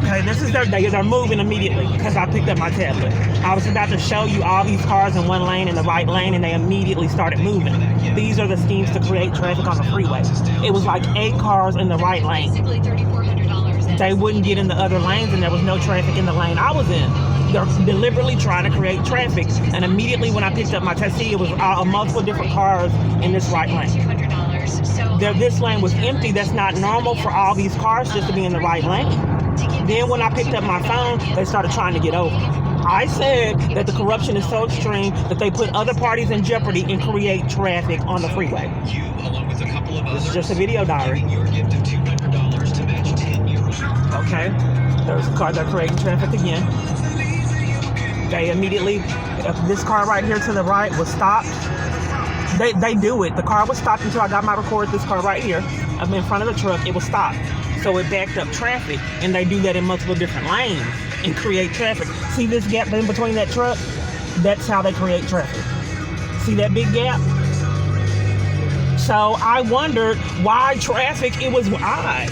Okay, this is they're moving immediately because I picked up my tablet. I was about to show you all these cars in one lane, in the right lane, and they immediately started moving. These are the schemes to create traffic on the freeway. It was like 8 cars in the right lane. They wouldn't get in the other lanes, and there was no traffic in the lane I was in. They're deliberately trying to create traffic, and immediately when I picked up my taxi, it was multiple different cars in this right lane. This lane was empty. That's not normal for all these cars just to be in the right lane. Then when I picked up my phone, they started trying to get over. I said that the corruption is so extreme that they put other parties in jeopardy and create traffic on the freeway. This is just a video diary. Okay, there's a car, they're creating traffic again. They immediately, this car right here to the right was stopped. They do it. The car was stopped until I got my record. This car right here, I'm in front of the truck, it was stopped. So it backed up traffic, and they do that in multiple different lanes and create traffic. See this gap in between that truck? That's how they create traffic. See that big gap? So I wondered why traffic, it was odd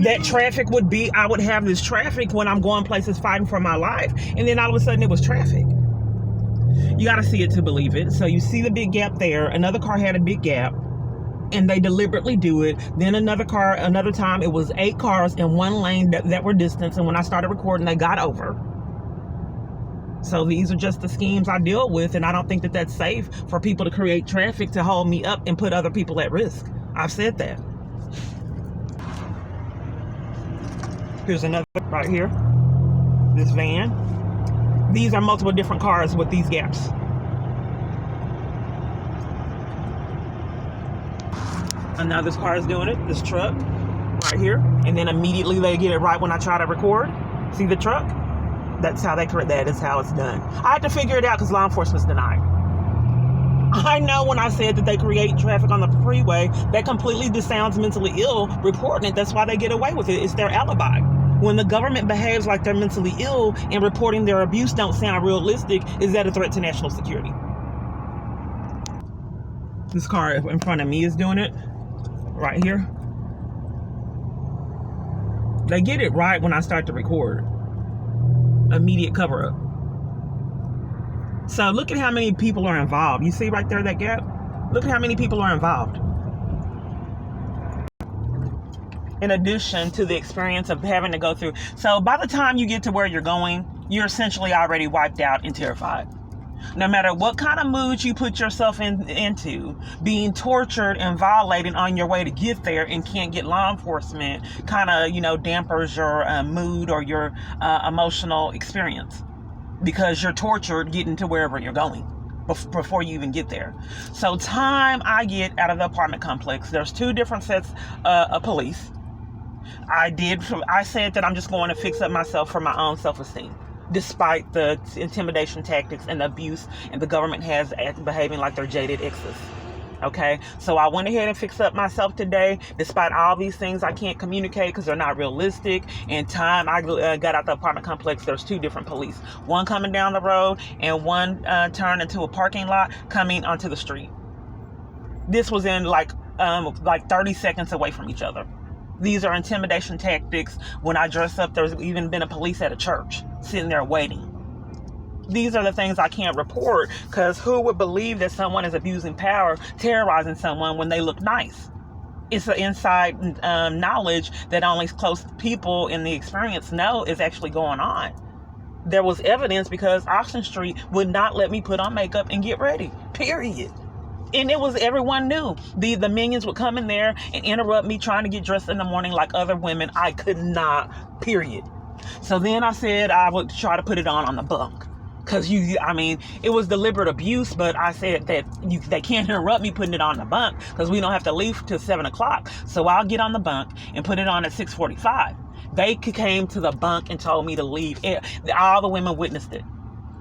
that traffic would be, I would have this traffic when I'm going places fighting for my life, and then all of a sudden it was traffic. You got to see it to believe it. So you see the big gap there. Another car had a big gap, and they deliberately do it. Then another car, another time, it was 8 cars in one lane that were distanced, and when I started recording, they got over. So these are just the schemes I deal with, and I don't think that that's safe for people to create traffic to hold me up and put other people at risk. I've said that. Here's another right here. This van. These are multiple different cars with these gaps. And now this car is doing it, this truck right here. And then immediately they get it right when I try to record. See the truck? That's how they correct, that is how it's done. I had to figure it out because law enforcement's denied. I know when I said that they create traffic on the freeway, that completely sounds mentally ill reporting it. That's why they get away with it. It's their alibi. When the government behaves like they're mentally ill and reporting their abuse don't sound realistic, is that a threat to national security? This car in front of me is doing it right here. They get it right when I start to record. Immediate cover up. So look at how many people are involved. You see right there that gap? Look at how many people are involved. In addition to the experience of having to go through. So by the time you get to where you're going, you're essentially already wiped out and terrified. No matter what kind of mood you put yourself into, being tortured and violated on your way to get there and can't get law enforcement kind of, dampers your mood or your emotional experience because you're tortured getting to wherever you're going before you even get there. So time I get out of the apartment complex, there's 2 different sets of police. I said that I'm just going to fix up myself for my own self-esteem, despite the intimidation tactics and the abuse and the government has behaving like they're jaded exes. Okay, so I went ahead and fixed up myself today, despite all these things I can't communicate because they're not realistic. And time I got out the apartment complex, there's 2 different police, one coming down the road and one turned into a parking lot coming onto the street. This was in like 30 seconds away from each other. These are intimidation tactics. When I dress up, there's even been a police at a church sitting there waiting. These are the things I can't report because who would believe that someone is abusing power, terrorizing someone when they look nice? It's an inside knowledge that only close people in the experience know is actually going on. There was evidence because Austin Street would not let me put on makeup and get ready, period. And it was, everyone knew. The minions would come in there and interrupt me trying to get dressed in the morning like other women. I could not, period. So then I said I would try to put it on the bunk. Because it was deliberate abuse, but I said that they can't interrupt me putting it on the bunk because we don't have to leave till 7 o'clock. So I'll get on the bunk and put it on at 6:45. They came to the bunk and told me to leave. All the women witnessed it.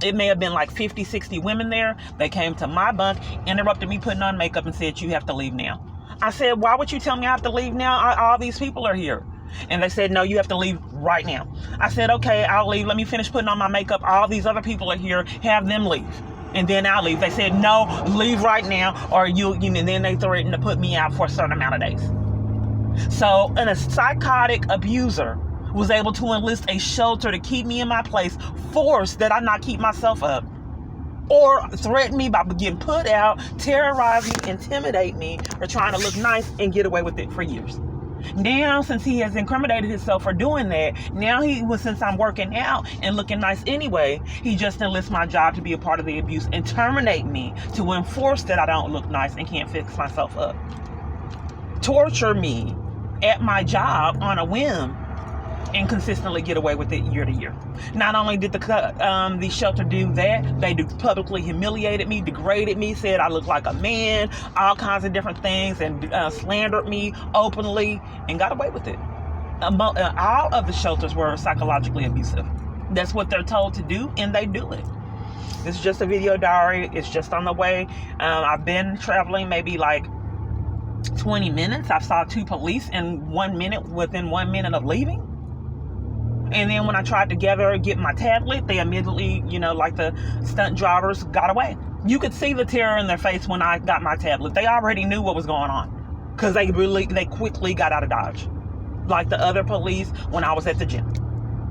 It may have been like 50, 60 women there. They came to my bunk, interrupted me putting on makeup and said, "You have to leave now." I said, "Why would you tell me I have to leave now? All these people are here." And they said, "No, you have to leave right now." I said, "Okay, I'll leave. Let me finish putting on my makeup. All these other people are here. Have them leave. And then I'll leave." They said, "No, leave right now or and then they threatened to put me out for a certain amount of days. So, and a psychotic abuser was able to enlist a shelter to keep me in my place, forced that I not keep myself up, or threaten me by getting put out, terrorize me, intimidate me, or trying to look nice and get away with it for years. Now, since he has incriminated himself for doing that, since I'm working out and looking nice anyway, he just enlists my job to be a part of the abuse and terminate me to enforce that I don't look nice and can't fix myself up. Torture me at my job on a whim and consistently get away with it year to year. Not only did the shelter do that, they publicly humiliated me, degraded me, said I look like a man, all kinds of different things, and slandered me openly and got away with it. All of the shelters were psychologically abusive. That's what they're told to do, and they do it. This is just a video diary. It's just on the way. I've been traveling maybe like 20 minutes. I saw 2 police within 1 minute of leaving. And then when I tried to get my tablet, they immediately, like the stunt drivers, got away. You could see the terror in their face when I got my tablet. They already knew what was going on because they quickly got out of Dodge. Like the other police when I was at the gym.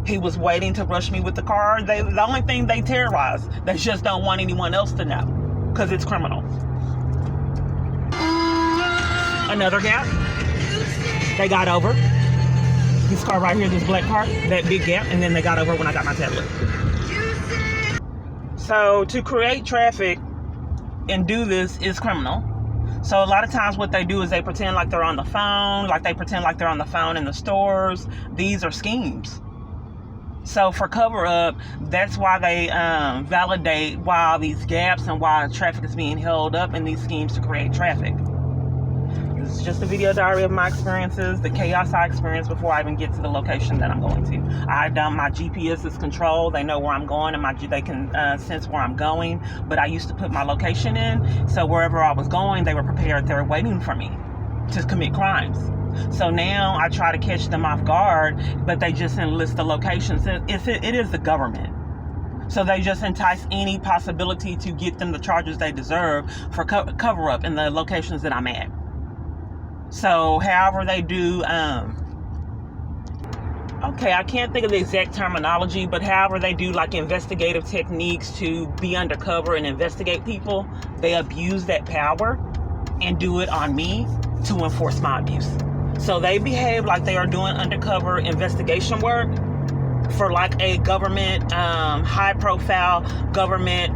He was waiting to rush me with the car. The only thing they terrorize, they just don't want anyone else to know because it's criminal. Another gap. They got over. This car right here, this black car, that big gap, and then they got over when I got my tablet. So to create traffic and do this is criminal. So a lot of times what they do is they pretend like they're on the phone, in the stores. These are schemes. So for cover up, that's why they validate why these gaps and why traffic is being held up in these schemes to create traffic. This is just a video diary of my experiences, the chaos I experienced before I even get to the location that I'm going to. My GPS is controlled. They know where I'm going, and they can sense where I'm going. But I used to put my location in, so wherever I was going, they were prepared. They were waiting for me to commit crimes. So now I try to catch them off guard, but they just enlist the locations. It is the government. So they just entice any possibility to get them the charges they deserve for cover up in the locations that I'm at. So however they do, I can't think of the exact terminology, but however they do like investigative techniques to be undercover and investigate people, they abuse that power and do it on me to enforce my abuse. So they behave like they are doing undercover investigation work for like a government, high profile government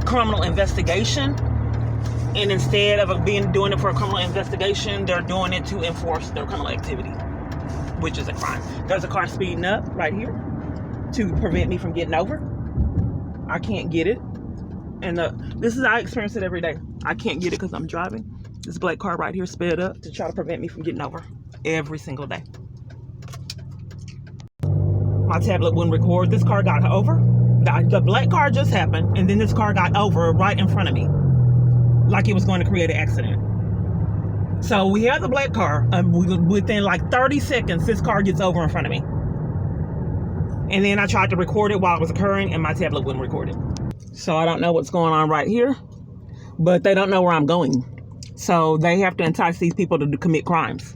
criminal investigation. And instead of doing it for a criminal investigation, they're doing it to enforce their criminal activity, which is a crime. There's a car speeding up right here to prevent me from getting over. I can't get it. And I experience it every day. I can't get it because I'm driving. This black car right here sped up to try to prevent me from getting over every single day. My tablet wouldn't record. This car got over. The black car just happened, and then this car got over right in front of me, like it was going to create an accident. So we have the black car. Within like 30 seconds, this car gets over in front of me. And then I tried to record it while it was occurring, and my tablet wouldn't record it. So I don't know what's going on right here, but they don't know where I'm going. So they have to entice these people to commit crimes.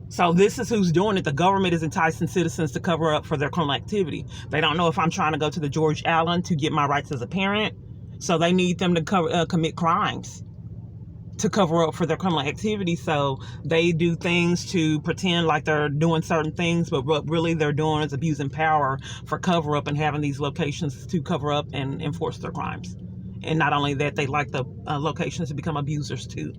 So this is who's doing it. The government is enticing citizens to cover up for their criminal activity. They don't know if I'm trying to go to the George Allen to get my rights as a parent. So they need them to commit crimes to cover up for their criminal activity. So they do things to pretend like they're doing certain things, but what really they're doing is abusing power for cover up and having these locations to cover up and enforce their crimes. And not only that, they like the locations to become abusers too.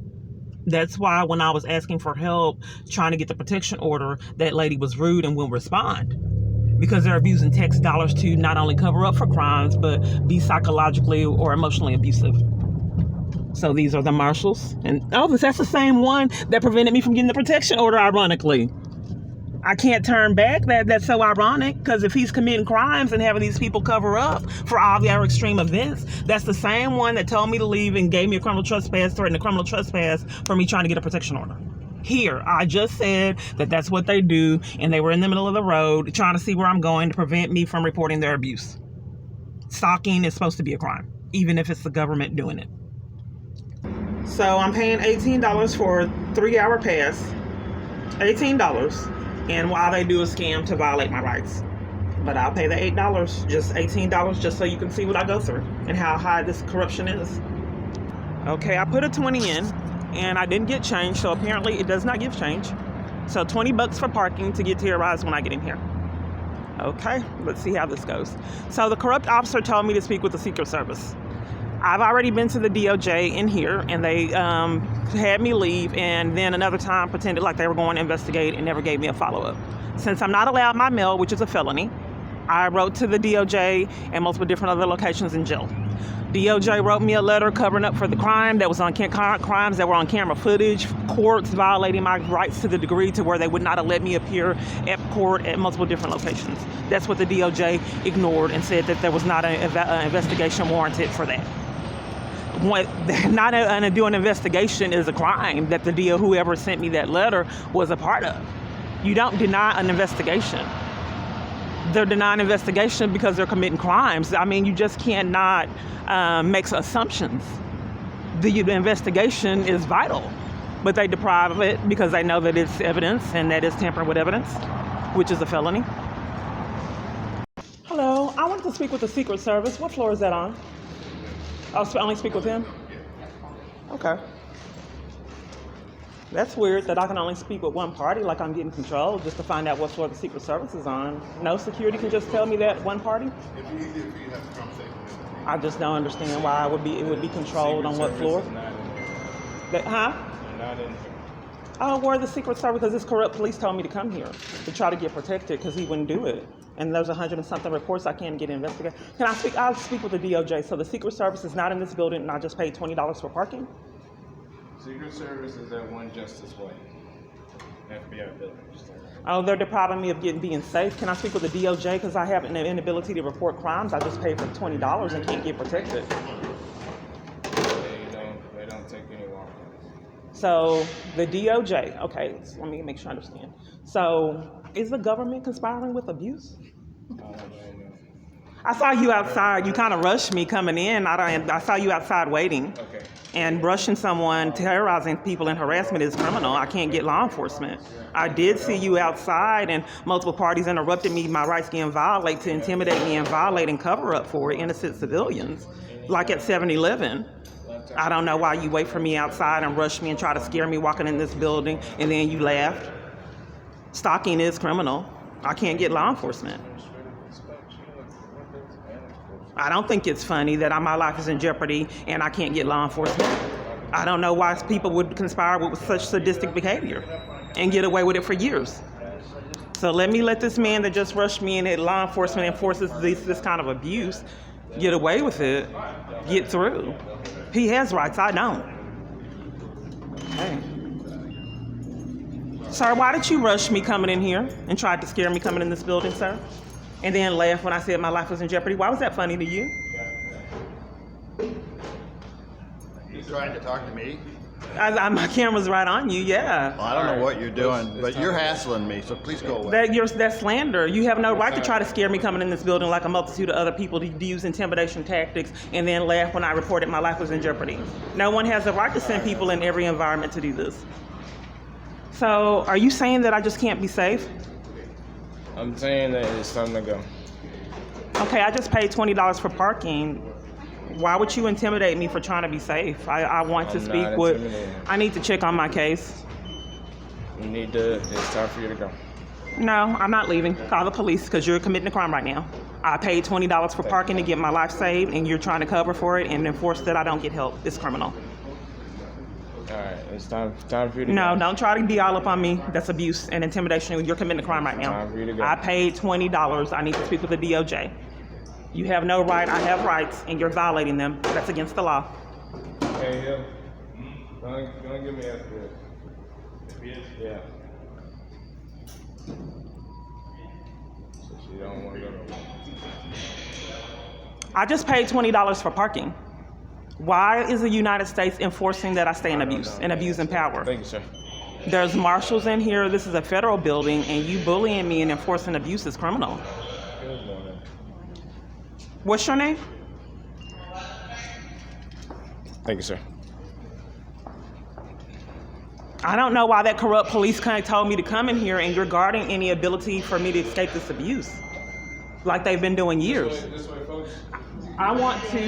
That's why when I was asking for help, trying to get the protection order, that lady was rude and wouldn't respond. Because they're abusing tax dollars to not only cover up for crimes, but be psychologically or emotionally abusive. So these are the marshals. And that's the same one that prevented me from getting the protection order, ironically. I can't turn back. That's so ironic, because if he's committing crimes and having these people cover up for all the other extreme events, that's the same one that told me to leave and gave me a criminal trespass, threatened a criminal trespass for me trying to get a protection order. Here, I just said that that's what they do, and they were in the middle of the road trying to see where I'm going to prevent me from reporting their abuse. Stalking is supposed to be a crime, even if it's the government doing it. So I'm paying $18 for a 3-hour pass $18. And all they do is scam to violate my rights. But I'll pay the $8, just $18, just so you can see what I go through and how high this corruption is. Okay, I put a 20 in, and I didn't get change, so apparently it does not give change. So $20 for parking to get terrorized when I get in here. Okay, let's see how this goes. So the corrupt officer told me to speak with the Secret Service. I've already been to the DOJ in here, and they had me leave, and then another time pretended like they were going to investigate and never gave me a follow-up. Since I'm not allowed my mail, which is a felony, I wrote to the DOJ and multiple different other locations in jail. DOJ wrote me a letter covering up for the crime that was on crimes that were on camera footage, courts violating my rights to the degree to where they would not have let me appear at court at multiple different locations. That's what the DOJ ignored and said that there was not an investigation warranted for that. Not doing an investigation is a crime that whoever sent me that letter was a part of. You don't deny an investigation. They're denying investigation because they're committing crimes. I mean, you just cannot make assumptions. The investigation is vital, but they deprive of it because they know that it's evidence and that it's tampering with evidence, which is a felony. Hello, I wanted to speak with the Secret Service. What floor is that on? I'll only speak with him? Okay. That's weird that I can only speak with one party, like I'm getting control, just to find out what floor the Secret Service is on. No security can just tell me that one party? It'd be easier for you to have a conversation. I just don't understand why it would be controlled on what floor. Huh? Not in here. Oh, where the Secret Service? Because this corrupt police told me to come here to try to get protected because he wouldn't do it. And there's 100 and something reports I can't get investigated. I'll speak with the DOJ. So the Secret Service is not in this building and I just paid $20 for parking? Secret Service is at One Justice Way. FBI building. Oh, they're depriving me of being safe. Can I speak with the DOJ? Because I have an inability to report crimes. I just paid for $20 and can't get protected. They don't take any walk-ins. So the DOJ, okay, so let me make sure I understand. So is the government conspiring with abuse? I saw you outside. You kind of rushed me coming in. I saw you outside waiting. Okay. And rushing someone, terrorizing people, and harassment is criminal. I can't get law enforcement. I did see you outside, and multiple parties interrupted me, my rights getting violated, to intimidate me and violate and cover up for innocent civilians, like at 7-Eleven. I don't know why you wait for me outside and rush me and try to scare me walking in this building, and then you laughed. Stalking is criminal. I can't get law enforcement. I don't think it's funny that my life is in jeopardy and I can't get law enforcement. I don't know why people would conspire with such sadistic behavior and get away with it for years. So let this man that just rushed me and that law enforcement enforces this kind of abuse get away with it, get through. He has rights, I don't. Okay. Sir, why did you rush me coming in here and tried to scare me coming in this building, sir? And then laugh when I said my life was in jeopardy. Why was that funny to you? You trying to talk to me? My camera's right on you, yeah. Well, I don't know what you're doing, but you're hassling me, so please go away. That's slander. You have no right to try to scare me coming in this building like a multitude of other people to use intimidation tactics and then laugh when I reported my life was in jeopardy. No one has the right to send people in every environment to do this. So, are you saying that I just can't be safe? I'm saying that it's time to go. Okay, I just paid $20 for parking. Why would you intimidate me for trying to be safe? I want to speak with... I need to check on my case. It's time for you to go. No, I'm not leaving. Call the police because you're committing a crime right now. I paid $20 for parking to get my life saved, and you're trying to cover for it and enforce that I don't get help. It's criminal. All right, it's time for you to go. No, don't try to be all up on me. That's abuse and intimidation. You're committing a crime right now. Time for you to go. I paid $20. I need to speak with the DOJ. You have no right. I have rights, and you're violating them. That's against the law. Hey, yeah. Don't give me after this. Yeah. So she don't want to go. I just paid $20 for parking. Why is the United States enforcing that I stay in abuse and abusing power? Thank you, sir. There's marshals in here. This is a federal building, and you bullying me and enforcing abuse is criminal. Good morning. What's your name? Thank you, sir. I don't know why that corrupt police kind of told me to come in here, and you're guarding any ability for me to escape this abuse, like they've been doing years. This way, folks. I want to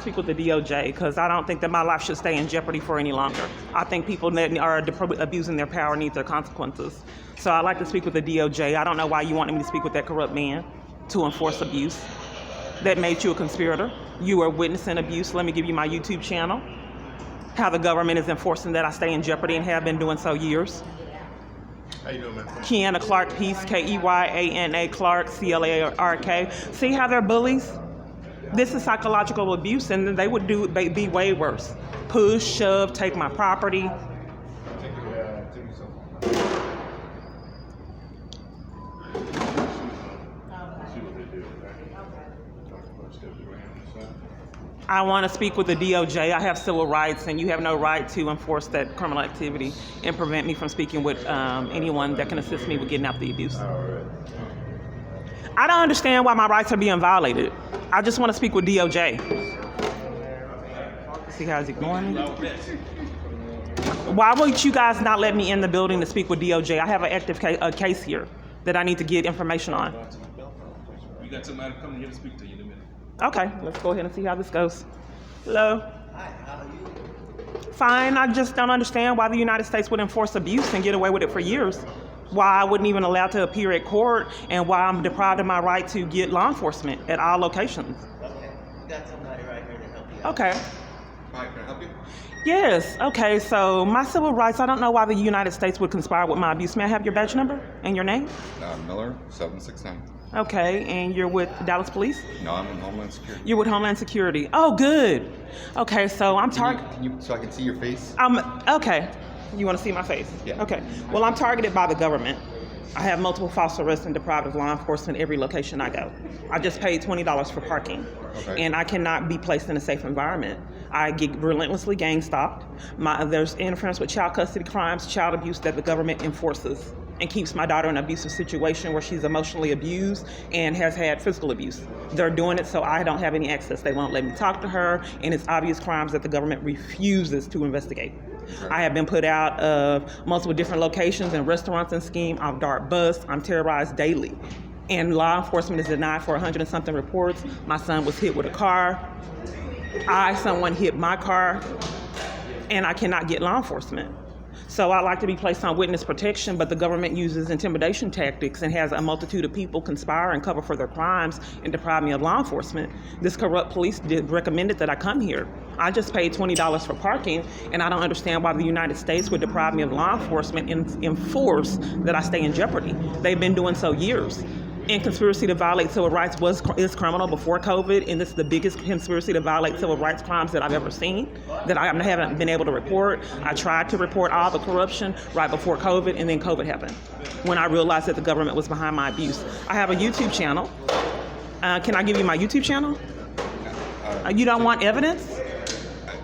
speak with the DOJ because I don't think that my life should stay in jeopardy for any longer. I think people that are abusing their power need their consequences. So I'd like to speak with the DOJ. I don't know why you wanted me to speak with that corrupt man to enforce abuse. That made you a conspirator. You are witnessing abuse. Let me give you my YouTube channel. How the government is enforcing that I stay in jeopardy and have been doing so years. How you doing, man? Kiana Clark Peace, Keyanna Clark, Clark. See how they're bullies? This is psychological abuse, and they would be way worse. Push, shove, take my property. Take your something. I want to speak with the DOJ. I have civil rights, and you have no right to enforce that criminal activity and prevent me from speaking with anyone that can assist me with getting out the abuse. I don't understand why my rights are being violated. I just want to speak with DOJ. See how he's ignoring me? Why would you guys not let me in the building to speak with DOJ? I have an active case here that I need to get information on. You got somebody coming here to speak to you in a minute. Okay, let's go ahead and see how this goes. Hello? Hi, how are you? Fine, I just don't understand why the United States would enforce abuse and get away with it for years. Why I wouldn't even allow to appear at court, and why I'm deprived of my right to get law enforcement at all locations. Okay, we got somebody right here to help you out. Okay. Hi, can I help you? Yes, okay, so my civil rights, I don't know why the United States would conspire with my abuse. May I have your badge number and your name? Miller, 769. Okay, and you're with Dallas Police? No, I'm in Homeland Security. You're with Homeland Security. Oh, good. Okay, so I'm So I can see your face? Okay. You want to see my face? Yeah. Okay. Well, I'm targeted by the government. I have multiple false arrests and deprived of law enforcement every location I go. I just paid $20 for parking, and I cannot be placed in a safe environment. I get relentlessly gang stalked. There's interference with child custody crimes, child abuse that the government enforces and keeps my daughter in an abusive situation where she's emotionally abused and has had physical abuse. They're doing it so I don't have any access. They won't let me talk to her, and it's obvious crimes that the government refuses to investigate. I have been put out of multiple different locations and restaurants and scheme. I'm dark bus. I'm terrorized daily. And law enforcement is denied for 100 and something reports. My son was hit with a car. Someone hit my car, and I cannot get law enforcement. So I like to be placed on witness protection, but the government uses intimidation tactics and has a multitude of people conspire and cover for their crimes and deprive me of law enforcement. This corrupt police recommended that I come here. I just paid $20 for parking, and I don't understand why the United States would deprive me of law enforcement and enforce that I stay in jeopardy. They've been doing so years. And conspiracy to violate civil rights is criminal before COVID, and this is the biggest conspiracy to violate civil rights crimes that I've ever seen, that I haven't been able to report. I tried to report all the corruption right before COVID, and then COVID happened, when I realized that the government was behind my abuse. I have a YouTube channel. Can I give you my YouTube channel? You don't want evidence?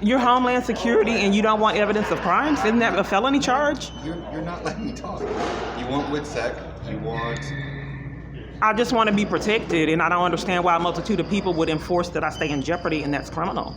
You're Homeland Security, and you don't want evidence of crimes? Isn't that a felony charge? You're not letting me talk. You want WITSEC, you want... I just want to be protected, and I don't understand why a multitude of people would enforce that I stay in jeopardy, and that's criminal.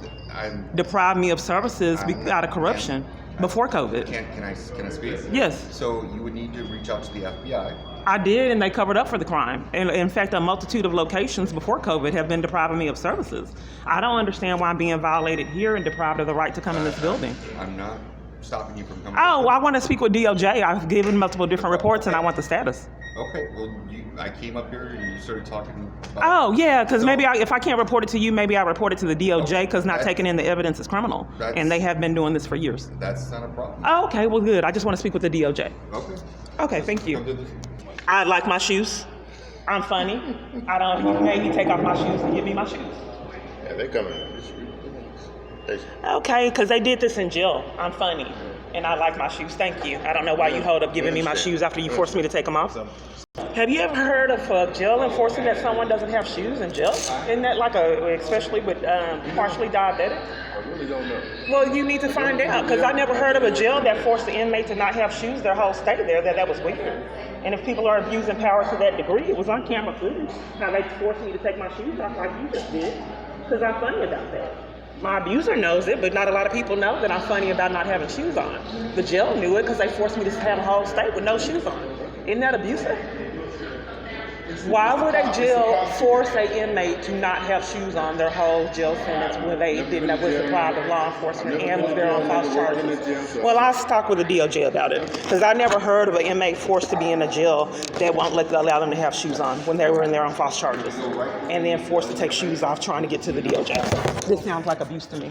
Deprive me of services out of corruption before COVID. Can I speak? Yes. So you would need to reach out to the FBI. I did, and they covered up for the crime. And in fact, a multitude of locations before COVID have been depriving me of services. I don't understand why I'm being violated here and deprived of the right to come in this building. I'm not stopping you from coming. Oh, I want to speak with DOJ. I've given multiple different reports, and I want the status. Okay, well, I came up here and you started talking about... Oh, yeah, because maybe if I can't report it to you, maybe I report it to the DOJ, because not taking in the evidence is criminal. And they have been doing this for years. That's not a problem. Oh, okay, well, good. I just want to speak with the DOJ. Okay. Okay, thank you. Come to this. I like my shoes. I'm funny. You made me take off my shoes and give me my shoes. Yeah, they coming. Okay, because they did this in jail. I'm funny. And I like my shoes. Thank you. I don't know why you hold up giving me my shoes after you forced me to take them off. Have you ever heard of jail enforcing that someone doesn't have shoes in jail? Isn't that like especially with partially diabetic? I really don't know. Well, you need to find out, because I never heard of a jail that forced the inmate to not have shoes their whole stay there. That was weird. And if people are abusing power to that degree, it was on camera footage. How they forced me to take my shoes off like you just did, because I'm funny about that. My abuser knows it, but not a lot of people know that I'm funny about not having shoes on. The jail knew it because they forced me to have a whole state with no shoes on. Isn't that abusive? Why would a jail force an inmate to not have shoes on their whole jail sentence when they didn't know was supplied to law enforcement and was there on false charges? Well, I'll talk with the DOJ about it because I never heard of an inmate forced to be in a jail that won't allow them to have shoes on when they were in there on false charges and then forced to take shoes off trying to get to the DOJ. This sounds like abuse to me,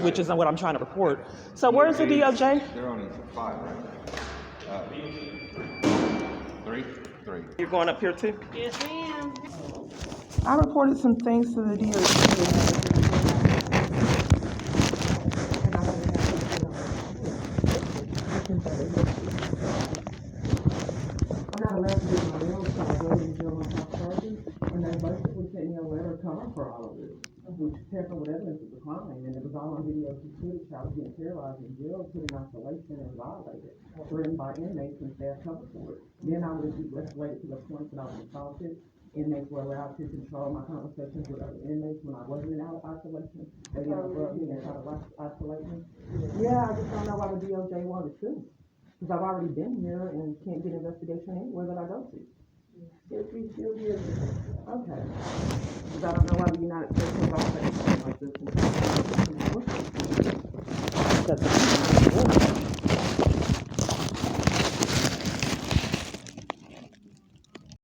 which isn't what I'm trying to report. So where's the DOJ? They're on 5, right? 3. You're going up here too? Yes, ma'am. I reported some things to the DOJ. I'm not allowed to do my own stuff, I go to jail on top charges, and they basically sent me a letter coming for all of this, which tampered with evidence of the crime, and it was all on video footage. I was getting terrorized in jail, put in isolation, and violated, threatened by inmates and staff covered for it. Then I was escalated to the point that I was assaulted. Inmates were allowed to control my conversations with other inmates when I wasn't in isolation. They didn't interrupt me and try to isolate me. Yeah, I just don't know why the DOJ wanted to. Because I've already been here and can't get investigation anywhere that I go to. If we still here. Okay. Because I don't know why the United States has all that like this.